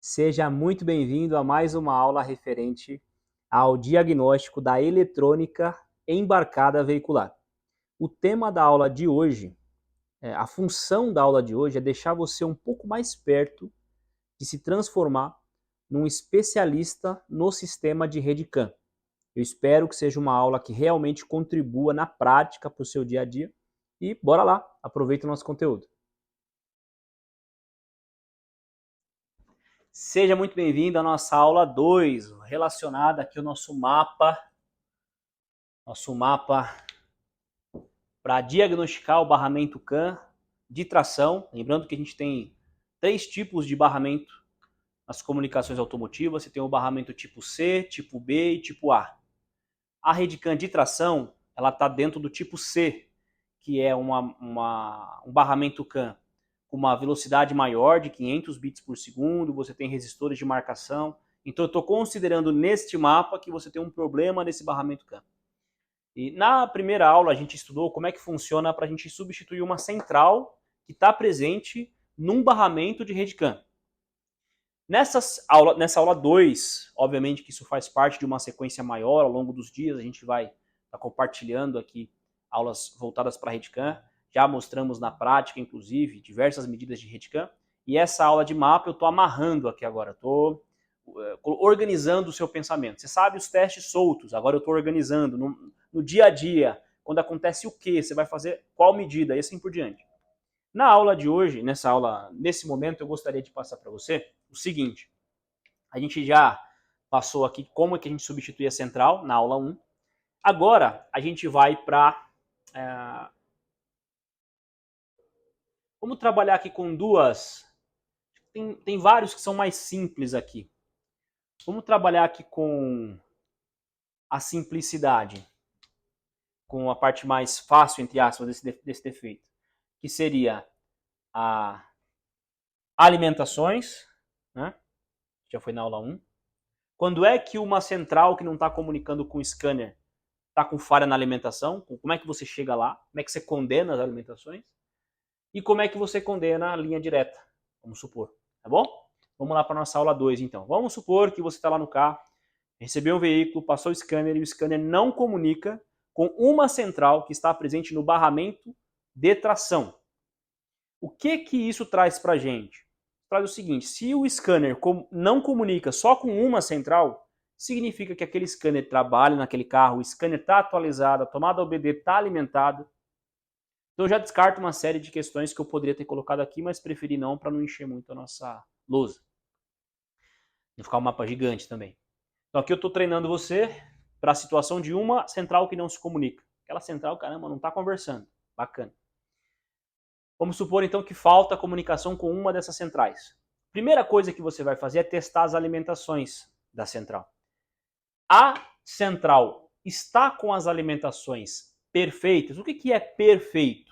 Seja muito bem-vindo a mais uma aula referente ao diagnóstico da eletrônica embarcada veicular. O tema da aula de hoje, a função da aula de hoje é deixar você um pouco mais perto de se transformar num especialista no sistema de rede CAN. Eu espero que seja uma aula que realmente contribua na prática para o seu dia a dia. E bora lá, aproveita o nosso conteúdo. Seja muito bem-vindo à nossa aula 2, relacionada aqui ao nosso mapa para diagnosticar o barramento CAN de tração. Lembrando que a gente tem 3 tipos de barramento nas comunicações automotivas. Você tem o barramento tipo C, tipo B e tipo A. A rede CAN de tração, ela está dentro do tipo C, que é um barramento CAN com uma velocidade maior de 500 bits por segundo, você tem resistores de marcação. Então eu estou considerando neste mapa que você tem um problema nesse barramento CAN. E na primeira aula a gente estudou como é que funciona para a gente substituir uma central que está presente num barramento de rede CAN. Nessa aula 2, obviamente que isso faz parte de uma sequência maior ao longo dos dias, a gente vai estar compartilhando aqui aulas voltadas para a rede CAN, já mostramos na prática, inclusive, diversas medidas de rede CAN, e essa aula de mapa eu estou amarrando aqui agora, estou organizando o seu pensamento. Você sabe os testes soltos, agora eu estou organizando no dia a dia, quando acontece o que, você vai fazer qual medida, e assim por diante. Na aula de hoje, nesse momento, eu gostaria de passar para você o seguinte. A gente já passou aqui como é que a gente substitui a central na aula 1. Agora, a gente vai para... vamos trabalhar aqui com duas... Tem vários que são mais simples aqui. Vamos trabalhar aqui com a simplicidade, com a parte mais fácil, entre aspas, desse defeito, que seria a alimentações, né? Já foi na aula 1. Quando é que uma central que não está comunicando com o scanner está com falha na alimentação? Como é que você chega lá? Como é que você condena as alimentações? E como é que você condena a linha direta? Vamos supor, tá bom? Vamos lá para a nossa aula 2, então. Vamos supor que você está lá no carro, recebeu um veículo, passou o scanner e o scanner não comunica com uma central que está presente no barramento de tração. O que isso traz para a gente? Traz o seguinte, se o scanner não comunica só com uma central, significa que aquele scanner trabalha naquele carro, o scanner está atualizado, a tomada OBD está alimentada. Então eu já descarto uma série de questões que eu poderia ter colocado aqui, mas preferi não para não encher muito a nossa lousa. Não ficar um mapa gigante também. Então aqui eu estou treinando você para a situação de uma central que não se comunica. Aquela central, caramba, não está conversando. Bacana. Vamos supor então que falta comunicação com uma dessas centrais. Primeira coisa que você vai fazer é testar as alimentações da central. A central está com as alimentações perfeitas. O que é perfeito?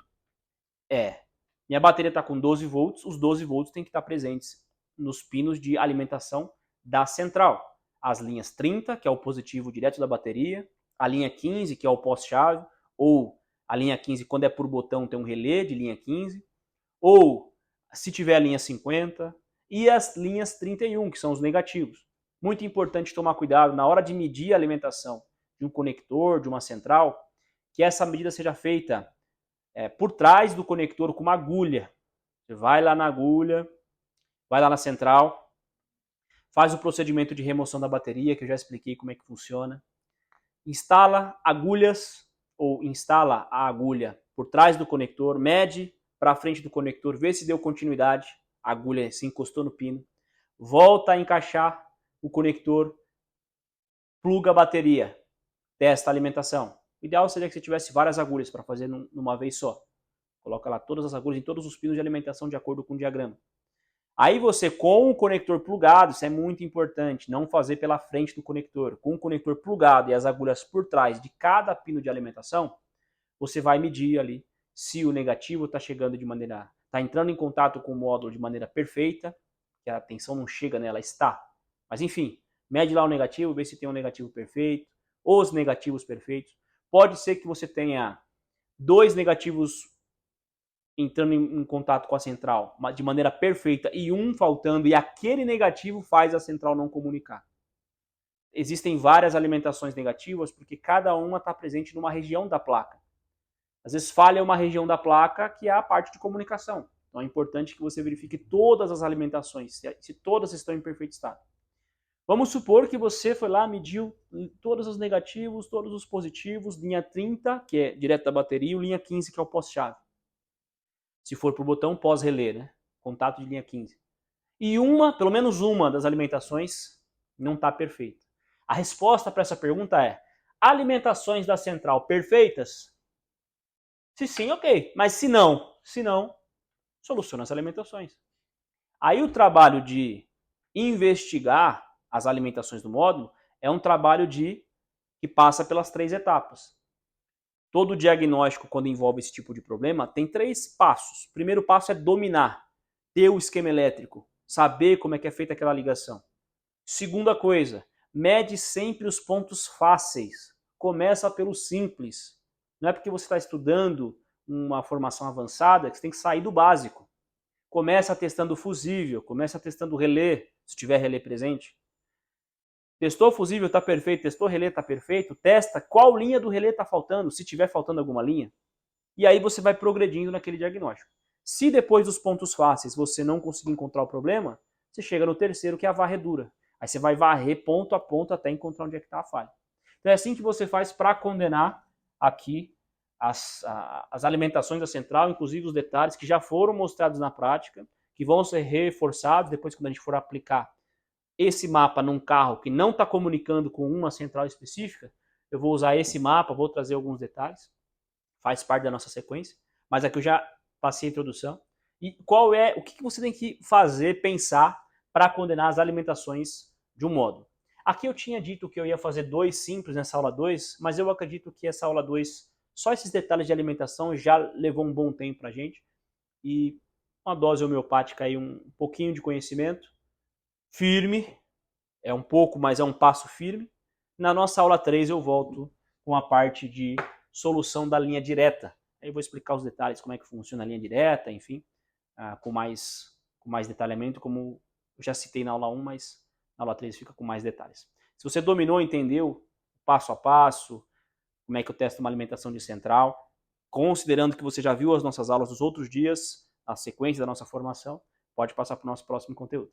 Minha bateria está com 12 volts, os 12 volts têm que estar presentes nos pinos de alimentação da central. As linhas 30, que é o positivo direto da bateria, a linha 15, que é o pós-chave, ou a linha 15, quando é por botão, tem um relé de linha 15, ou se tiver a linha 50, e as linhas 31, que são os negativos. Muito importante tomar cuidado na hora de medir a alimentação de um conector, de uma central, que essa medida seja feita por trás do conector com uma agulha. Você vai lá na agulha, vai lá na central, faz o procedimento de remoção da bateria, que eu já expliquei como é que funciona, instala agulhas, ou instala a agulha por trás do conector, mede para frente do conector, vê se deu continuidade, a agulha se encostou no pino, volta a encaixar o conector, pluga a bateria, testa a alimentação. O ideal seria que você tivesse várias agulhas para fazer numa vez só. Coloca lá todas as agulhas em todos os pinos de alimentação de acordo com o diagrama. Aí você, com o conector plugado, isso é muito importante, não fazer pela frente do conector. Com o conector plugado e as agulhas por trás de cada pino de alimentação, você vai medir ali se o negativo está chegando está entrando em contato com o módulo de maneira perfeita, que a tensão não chega nela, está. Mas enfim, mede lá o negativo, vê se tem um negativo perfeito, os negativos perfeitos. Pode ser que você tenha 2 negativos entrando em contato com a central de maneira perfeita e um faltando, e aquele negativo faz a central não comunicar. Existem várias alimentações negativas porque cada uma está presente numa região da placa. Às vezes falha uma região da placa que é a parte de comunicação. Então é importante que você verifique todas as alimentações, se todas estão em perfeito estado. Vamos supor que você foi lá, mediu todos os negativos, todos os positivos, linha 30, que é direto da bateria, e linha 15, que é o pós-chave. Se for para o botão pós-relé, né? Contato de linha 15. E pelo menos uma das alimentações não está perfeita. A resposta para essa pergunta é: alimentações da central perfeitas? Se sim, ok. Mas se não, soluciona as alimentações. Aí o trabalho de investigar as alimentações do módulo é um trabalho que passa pelas 3 etapas. Todo diagnóstico, quando envolve esse tipo de problema, tem 3 passos. O primeiro passo é dominar, ter o esquema elétrico, saber como é que é feita aquela ligação. Segunda coisa, mede sempre os pontos fáceis. Começa pelo simples. Não é porque você está estudando uma formação avançada que você tem que sair do básico. Começa testando o fusível, começa testando o relé, se tiver relé presente. Testou o fusível, está perfeito. Testou o relé, está perfeito. Testa qual linha do relé está faltando, se tiver faltando alguma linha. E aí você vai progredindo naquele diagnóstico. Se depois dos pontos fáceis você não conseguir encontrar o problema, você chega no terceiro, que é a varredura. Aí você vai varrer ponto a ponto até encontrar onde é que está a falha. Então é assim que você faz para condenar aqui as alimentações da central, inclusive os detalhes que já foram mostrados na prática, que vão ser reforçados depois quando a gente for aplicar esse mapa num carro que não está comunicando com uma central específica. Eu vou usar esse mapa, vou trazer alguns detalhes, faz parte da nossa sequência, mas aqui eu já passei a introdução. E o que você tem que fazer, pensar para condenar as alimentações de um módulo. Aqui eu tinha dito que eu ia fazer 2 simples nessa aula 2, mas eu acredito que essa aula 2, só esses detalhes de alimentação já levou um bom tempo para a gente. E uma dose homeopática aí, um pouquinho de conhecimento, firme, é um pouco, mas é um passo firme. Na nossa aula 3 eu volto com a parte de solução da linha direta. Aí eu vou explicar os detalhes, como é que funciona a linha direta, enfim, com mais detalhamento, como eu já citei na aula 1, mas na aula 3 fica com mais detalhes. Se você dominou, entendeu passo a passo, como é que eu testo uma alimentação de central, considerando que você já viu as nossas aulas dos outros dias, a sequência da nossa formação, pode passar para o nosso próximo conteúdo.